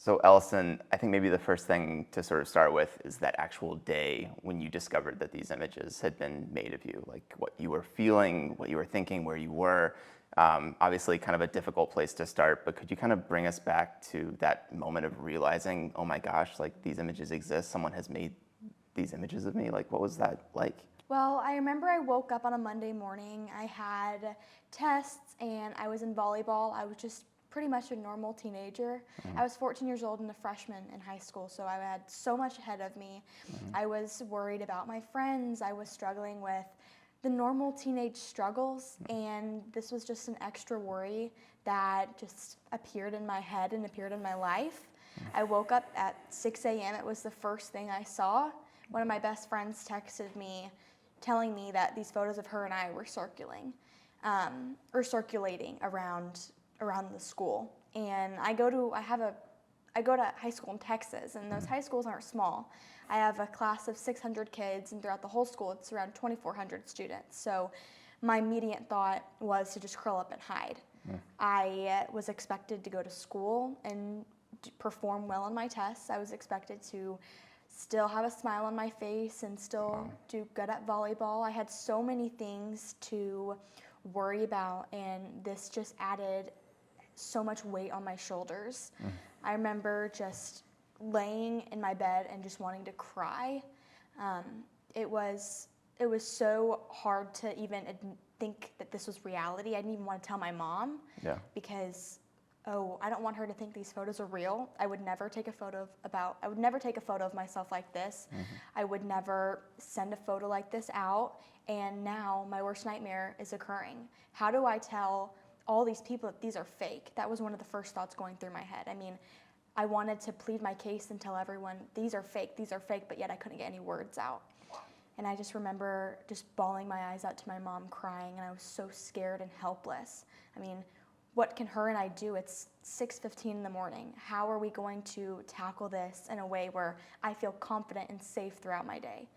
So Elliston, I think maybe the first thing to sort of start with is that actual day when you discovered that these images had been made of you, like what you were feeling, what you were thinking, where you were. Obviously kind of a difficult place to start, but could you kind of bring us back to that moment of realizing, oh my gosh, like these images exist, someone has made these images of me? Like, what was that like? Well, I remember I woke up on a Monday morning. I had tests and I was in volleyball. I was just pretty much a normal teenager. I was 14 years old and a freshman in high school, so I had so much ahead of me. I was worried about my friends. I was struggling with the normal teenage struggles, and this was just an extra worry that just appeared in my head and appeared in my life. I woke up at 6 a.m. It was the first thing I saw. One of my best friends texted me telling me that these photos of her and I were circulating around the school. And I go to high school in Texas, and those high schools aren't small. I have a class of 600 kids, and throughout the whole school, it's around 2,400 students. So my immediate thought was to just curl up and hide. I was expected to go to school and perform well on my tests. I was expected to still have a smile on my face and still do good at volleyball. I had so many things to worry about, and this just added so much weight on my shoulders. I remember just laying in my bed and just wanting to cry. It was so hard to even think that this was reality. I didn't even want to tell my mom because I don't want her to think these photos are real. I would never take a photo of myself like this. I would never send a photo like this out. And now my worst nightmare is occurring. How do I tell all these people that these are fake? That was one of the first thoughts going through my head. I mean, I wanted to plead my case and tell everyone these are fake, but yet I couldn't get any words out. And I just remember just bawling my eyes out to my mom, crying, and I was so scared and helpless. I mean, what can her and I do? It's 6:15 in the morning. How are we going to tackle this in a way where I feel confident and safe throughout my day?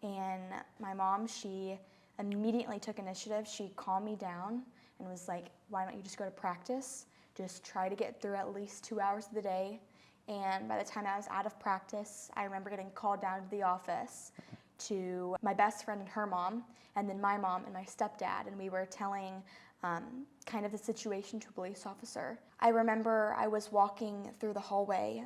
And my mom, she immediately took initiative. She calmed me down and was like, why don't you just go to practice? Just try to get through at least 2 hours of the day. And by the time I was out of practice, I remember getting called down to the office to my best friend and her mom, and then my mom and my stepdad, and we were telling kind of the situation to a police officer. I remember I was walking through the hallway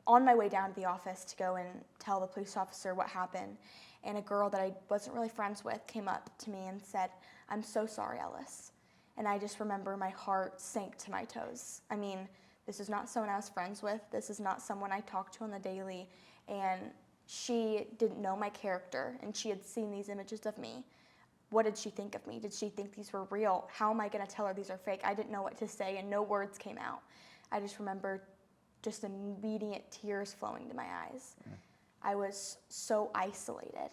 on my way down to the office to go and tell the police officer what happened, and a girl that I wasn't really friends with came up to me and said, "I'm so sorry, Ellis." And I just remember my heart sank to my toes. I mean, this is not someone I was friends with. This is not someone I talked to on the daily. And she didn't know my character, and she had seen these images of me. What did she think of me? Did she think these were real? How am I going to tell her these are fake? I didn't know what to say, and no words came out. I just remember just immediate tears flowing to my eyes. I was so isolated,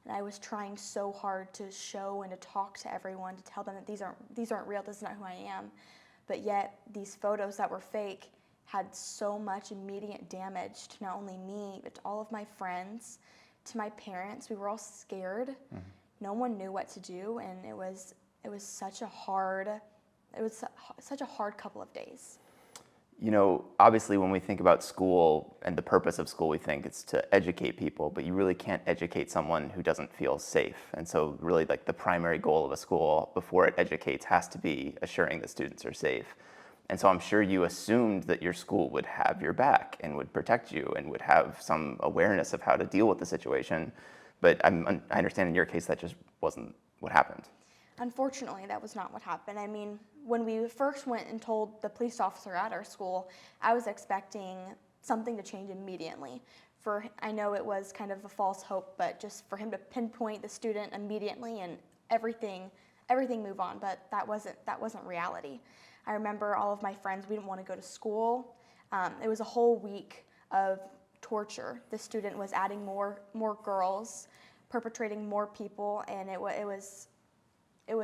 and I was trying so hard to show and to talk to everyone, to tell them that these aren't real, this is not who I am. But yet, these photos that were fake had so much immediate damage to not only me, but to all of my friends, to my parents. We were all scared. No one knew what to do, and it was such a hard couple of days. You know, obviously when we think about school and the purpose of school, we think it's to educate people, but you really can't educate someone who doesn't feel safe. And so really like the primary goal of a school before it educates has to be assuring that students are safe. And so I'm sure you assumed that your school would have your back and would protect you and would have some awareness of how to deal with the situation. But I understand in your case that just wasn't what happened. Unfortunately, that was not what happened. I mean, when we first went and told the police officer at our school, I was expecting something to change immediately. I know it was kind of a false hope, but just for him to pinpoint the student immediately and everything move on, but that wasn't reality. I remember all of my friends, we didn't want to go to school. It was a whole week of torture. The student was adding more girls, perpetrating more people, and it was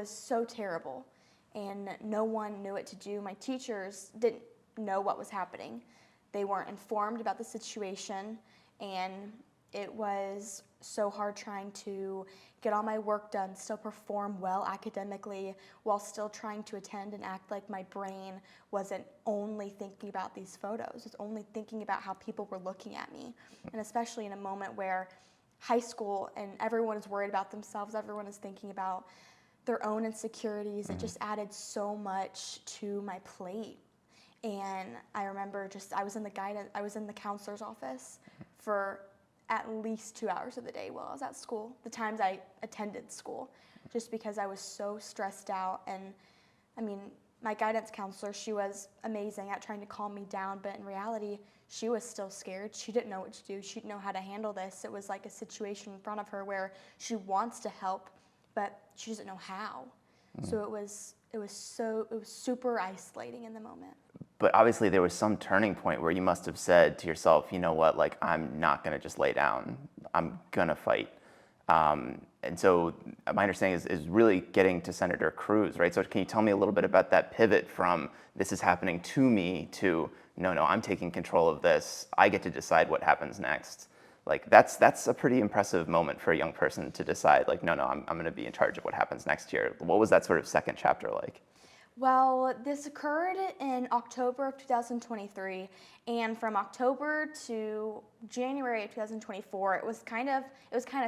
so terrible, and no one knew what to do. My teachers didn't know what was happening. They weren't informed about the situation, and It was so hard trying to get all my work done, still perform well academically, while still trying to attend and act like my brain wasn't only thinking about these photos, it was only thinking about how people were looking at me. And especially in a moment where high school and everyone is worried about themselves, everyone is thinking about their own insecurities, it just added so much to my plate. And I remember I was in the counselor's office for at least 2 hours of the day while I was at school, the times I attended school, just because I was so stressed out. And I mean, my guidance counselor, she was amazing at trying to calm me down, but in reality, she was still scared. She didn't know what to do. She didn't know how to handle this. It was like a situation in front of her where she wants to help, but she doesn't know how. So it was super isolating in the moment. But obviously there was some turning point where you must have said to yourself, you know what, like, I'm not going to just lay down. I'm going to fight. And so my understanding is really getting to Senator Cruz, right? So can you tell me a little bit about that pivot from this is happening to me to, no, I'm taking control of this. I get to decide what happens next. Like, that's a pretty impressive moment for a young person to decide, like, no, I'm going to be in charge of what happens next year. What was that sort of second chapter like? Well, this occurred in October of 2023, and from October to January of 2024, it was kind of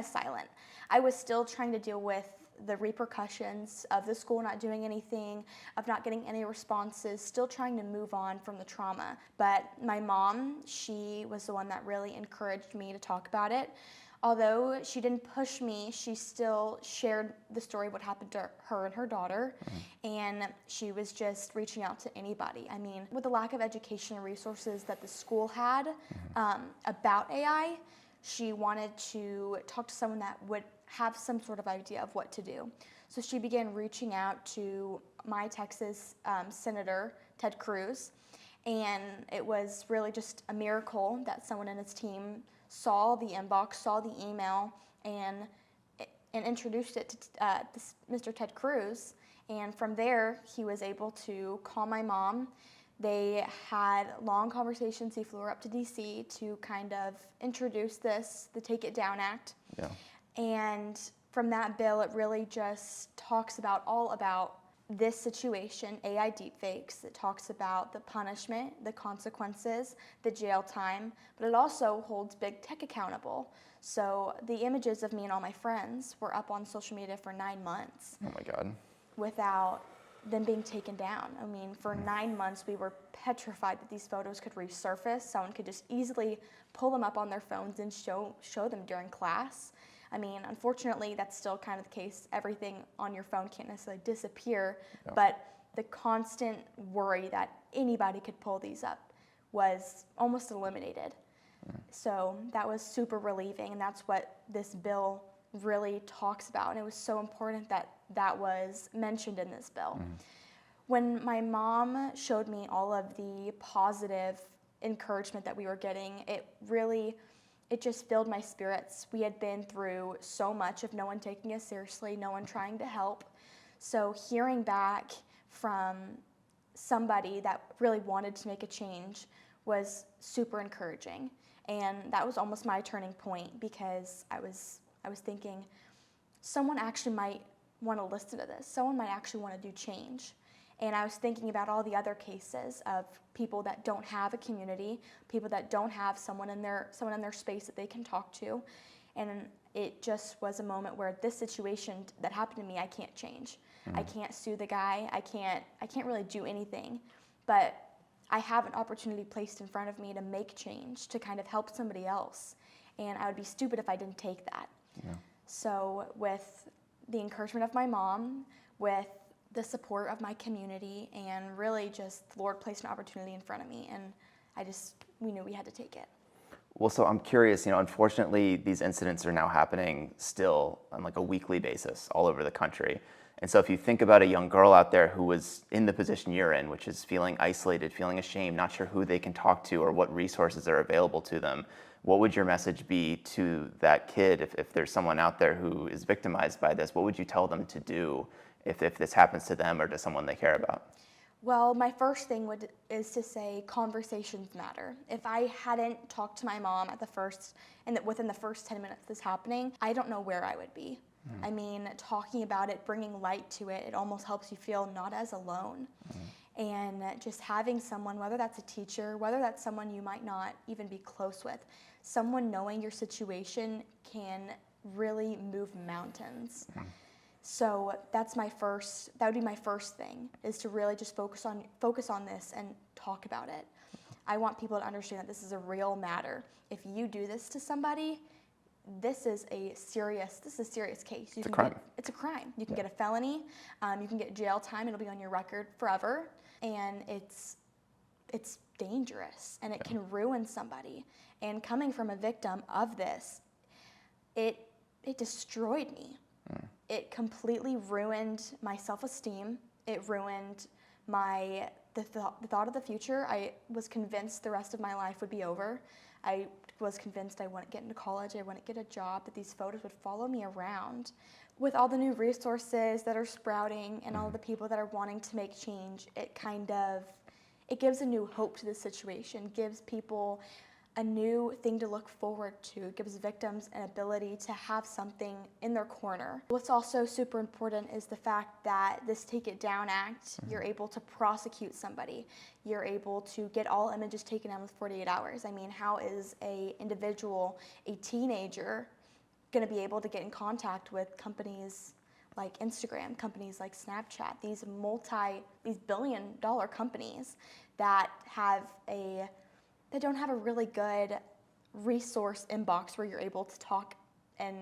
silent. I was still trying to deal with the repercussions of the school not doing anything, of not getting any responses, still trying to move on from the trauma. But my mom, she was the one that really encouraged me to talk about it. Although she didn't push me, she still shared the story of what happened to her and her daughter, and she was just reaching out to anybody. I mean, with the lack of education and resources that the school had about AI, she wanted to talk to someone that would have some sort of idea of what to do. So she began reaching out to my Texas Senator, Ted Cruz, and it was really just a miracle that someone in his team saw the inbox, saw the email, and introduced it to Mr. Ted Cruz. And from there, he was able to call my mom. They had long conversations. He flew her up to D.C. to kind of introduce the Take It Down Act. Yeah. And from that bill, it really just talks all about this situation, AI deepfakes. It talks about the punishment, the consequences, the jail time, but it also holds big tech accountable. So the images of me and all my friends were up on social media for 9 months. Oh my God. Without them being taken down. I mean, for 9 months, we were petrified that these photos could resurface. Someone could just easily pull them up on their phones and show them during class. I mean, unfortunately, that's still kind of the case. Everything on your phone can't necessarily disappear, but the constant worry that anybody could pull these up was almost eliminated. So that was super relieving, and that's what this bill really talks about. And it was so important that that was mentioned in this bill. When my mom showed me all of the positive encouragement that we were getting, it just filled my spirits. We had been through so much of no one taking us seriously, no one trying to help. So hearing back from somebody that really wanted to make a change was super encouraging. And that was almost my turning point, because I was thinking, someone actually might want to listen to this. Someone might actually want to do change. And I was thinking about all the other cases of people that don't have a community, people that don't have someone in their space that they can talk to. And it just was a moment where this situation that happened to me, I can't change. I can't sue the guy. I can't really do anything. But I have an opportunity placed in front of me to make change, to kind of help somebody else. And I would be stupid if I didn't take that. Yeah. So with the encouragement of my mom, with the support of my community, and really just the Lord placed an opportunity in front of me, and we knew we had to take it. Well, so I'm curious, unfortunately, these incidents are now happening still on like a weekly basis all over the country. And so if you think about a young girl out there who was in the position you're in, which is feeling isolated, feeling ashamed, not sure who they can talk to or what resources are available to them, what would your message be to that kid if there's someone out there who is victimized by this? What would you tell them to do if this happens to them or to someone they care about? Well, my first thing is to say conversations matter. If I hadn't talked to my mom at the first and that within the first 10 minutes of this happening, I don't know where I would be. I mean, talking about it, bringing light to it, it almost helps you feel not as alone. And just having someone, whether that's a teacher, whether that's someone you might not even be close with, someone knowing your situation can really move mountains. So that would be my first thing, is to really just focus on this and talk about it. I want people to understand that this is a real matter. If you do this to somebody, this is a serious case. It's a crime. It's a crime. You can get a felony, you can get jail time, it'll be on your record forever, and it's dangerous, and it can ruin somebody. And coming from a victim of this, it destroyed me. It completely ruined my self-esteem. It ruined the thought of the future. I was convinced the rest of my life would be over. I was convinced I wouldn't get into college, I wouldn't get a job, that these photos would follow me around. With all the new resources that are sprouting and all the people that are wanting to make change, it gives a new hope to the situation, gives people a new thing to look forward to. It gives victims an ability to have something in their corner. What's also super important is the fact that this Take It Down Act, you're able to prosecute somebody. You're able to get all images taken down with 48 hours. I mean, how is a individual, a teenager, going to be able to get in contact with companies like Instagram, companies like Snapchat, these billion-dollar companies that don't have a really good resource inbox where you're able to talk and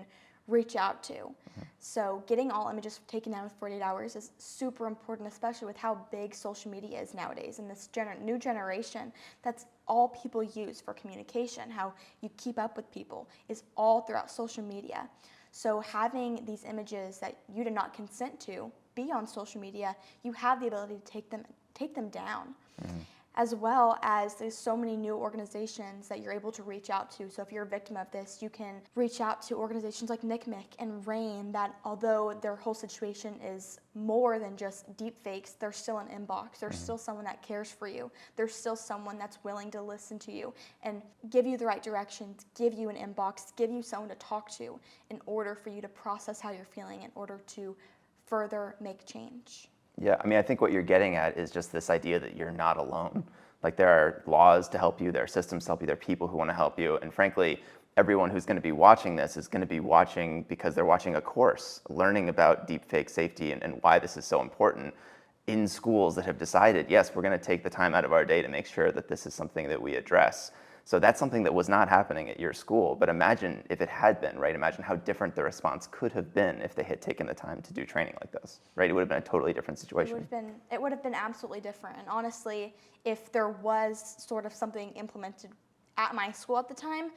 reach out to. So getting all images taken down with 48 hours is super important, especially with how big social media is nowadays. And this new generation, that's all people use for communication, how you keep up with people, is all throughout social media. So having these images that you did not consent to be on social media, you have the ability to take them down. As well as there's so many new organizations that you're able to reach out to. So if you're a victim of this, you can reach out to organizations like NCMEC and RAIN, that although their whole situation is more than just deepfakes, there's still an inbox. There's still someone that cares for you. There's still someone that's willing to listen to you and give you the right directions, give you an inbox, give you someone to talk to in order for you to process how you're feeling, in order to further make change. Yeah, I mean, I think what you're getting at is just this idea that you're not alone. Like, there are laws to help you, there are systems to help you, there are people who want to help you, and frankly, everyone who's going to be watching this is going to be watching because they're watching a course, learning about deepfake safety and why this is so important in schools that have decided, yes, we're going to take the time out of our day to make sure that this is something that we address. So that's something that was not happening at your school, but imagine if it had been, right? Imagine how different the response could have been if they had taken the time to do training like this, right? It would have been a totally different situation. It would have been absolutely different. And honestly, if there was sort of something implemented at my school at the time,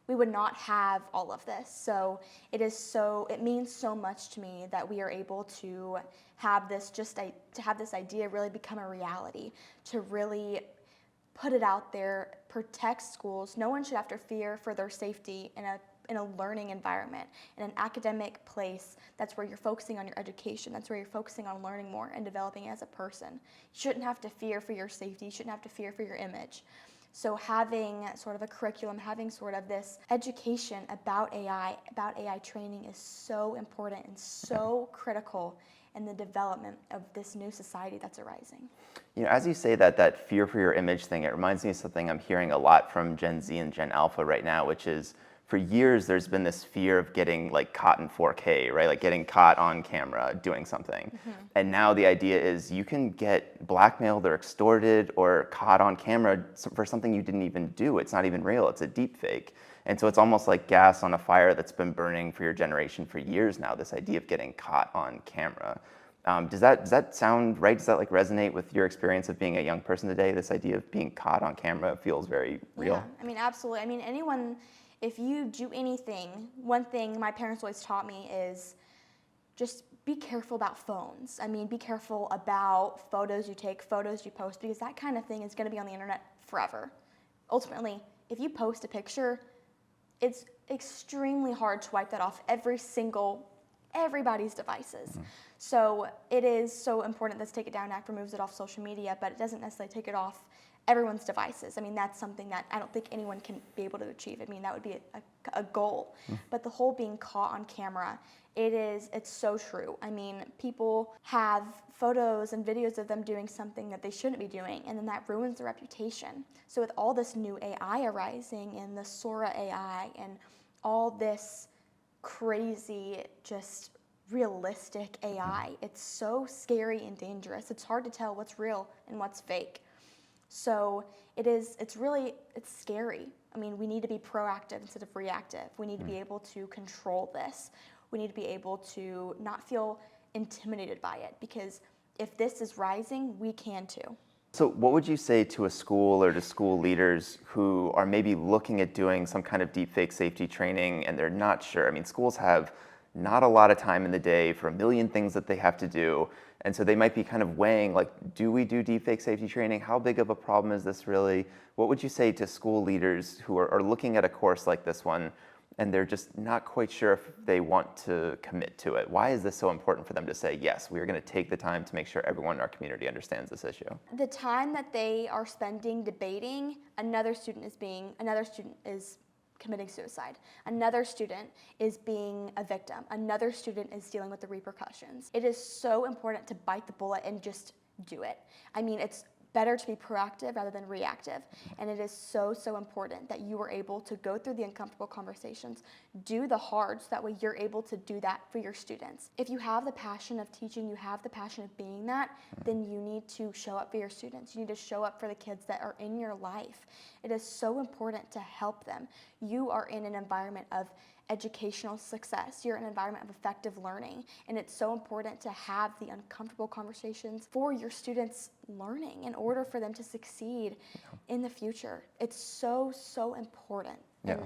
we would not have all of this. So it means so much to me that we are able to have this idea really become a reality, to really put it out there, protect schools. No one should have to fear for their safety in a learning environment, in an academic place. That's where you're focusing on your education. That's where you're focusing on learning more and developing as a person. You shouldn't have to fear for your safety. You shouldn't have to fear for your image. So having sort of a curriculum, having sort of this education about AI training is so important and so critical in the development of this new society that's arising. You know, as you say that fear for your image thing, it reminds me of something I'm hearing a lot from Gen Z and Gen Alpha right now, which is, for years there's been this fear of getting like caught in 4K, right? Like getting caught on camera doing something. And now the idea is you can get blackmailed or extorted or caught on camera for something you didn't even do. It's not even real, it's a deep fake. And so it's almost like gas on a fire that's been burning for your generation for years now, this idea of getting caught on camera. Does that sound right? Does that like resonate with your experience of being a young person today? This idea of being caught on camera feels very real. Yeah, I mean, absolutely. I mean, anyone, if you do anything, one thing my parents always taught me is just be careful about phones. I mean, be careful about photos you take, photos you post, because that kind of thing is going to be on the internet forever. Ultimately, if you post a picture, it's extremely hard to wipe that off every single everybody's devices. So it is so important that Take It Down Act removes it off social media, but it doesn't necessarily take it off everyone's devices. I mean, that's something that I don't think anyone can be able to achieve. I mean, that would be a goal. But the whole being caught on camera, it's so true. I mean, people have photos and videos of them doing something that they shouldn't be doing, and then that ruins their reputation. So with all this new AI arising and the Sora AI and all this crazy, just realistic AI, it's so scary and dangerous. It's hard to tell what's real and what's fake. So it's scary. I mean, we need to be proactive instead of reactive. We need to be able to control this. We need to be able to not feel intimidated by it, because if this is rising, we can too. So what would you say to a school or to school leaders who are maybe looking at doing some kind of deepfake safety training and they're not sure? I mean, schools have not a lot of time in the day for a million things that they have to do. And so they might be kind of weighing, like, do we do deepfake safety training? How big of a problem is this really? What would you say to school leaders who are looking at a course like this one and they're just not quite sure if they want to commit to it? Why is this so important for them to say, yes, we are going to take the time to make sure everyone in our community understands this issue? The time that they are spending debating, another student is committing suicide. Another student is being a victim. Another student is dealing with the repercussions. It is so important to bite the bullet and just do it. I mean, it's better to be proactive rather than reactive. And it is so, so important that you are able to go through the uncomfortable conversations, do the hard, so that way you're able to do that for your students. If you have the passion of teaching, you have the passion of being that, then you need to show up for your students. You need to show up for the kids that are in your life. It is so important to help them. You are in an environment of educational success. You're in an environment of effective learning, and it's so important to have the uncomfortable conversations for your students' learning in order for them to succeed in the future. It's so, so important. And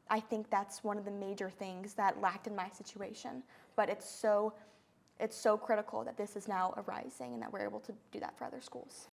I think that's one of the major things that lacked in my situation, but it's so critical that this is now arising and that we're able to do that for other schools.